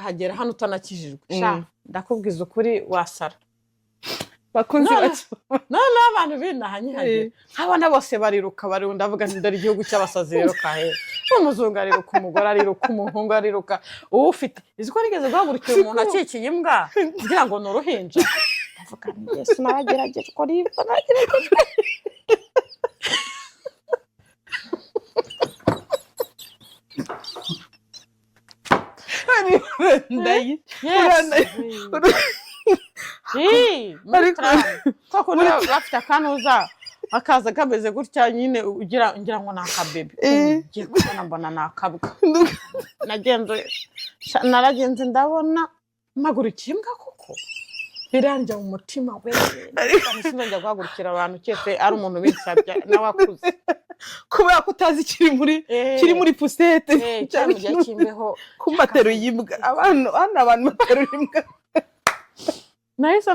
hagera hano utanakijijwe sha ndakubwiza ukuri wasara bakunzi bacu none abantu binahanye hagera abana bose bariruka barunda avuga nti ndari igihugu cy'abasazi rero kahe umuzungu ariruka umugore ariruka umuhungu ariruka ufite iziko nigeze guhagurukira umuntu akikiye imbwa kugira ngo nuruhinja ndavuga nti Yesu naragerageje ko riva naragerageje ndayi koko bafite akanuza akaza kameze gutya nyine ngira ngo nakabebe ngiye kubona mbona nakabwa naragenze ndabona mpagurukiye imbwa koko biranja mu mutima we sinongera guhagurukira abantu cyese ari umuntu binsabye n'awakuze kubera ko utazi kiri muri pusete cyane mu gihe cy'imbeho kumatero yimbwa abantu baterura imbwa nahise